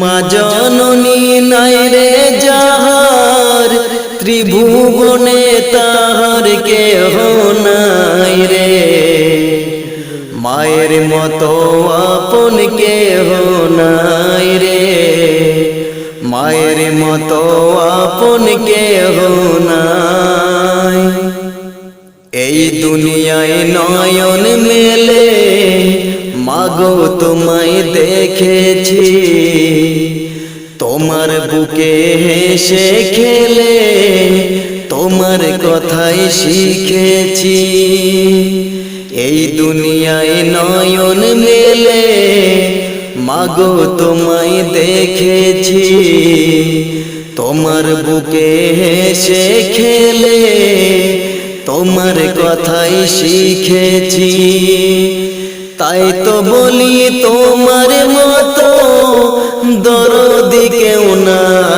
মা জননী নাই রে যাহার, ত্রিভুবনে তাহার কেহ নাই রে। মায়ের মতো আপন কেহ নাই রে, মায়ের মতো আপন কেহ নাই। এই দুনিয়ায় নয়ন মেলে মাগো তোমায় দেখেছি, তোমার বুকে হেসে খেলে তোমার কথাই শিখেছি। এই দুনিয়ায় নয়ন মেলে মাগো তোমায় দেখেছি, তোমার বুকে হেসে খেলে তোমার কথাই শিখেছি। তাই তো বলি তোমার মতো দরদি কেউ নাই।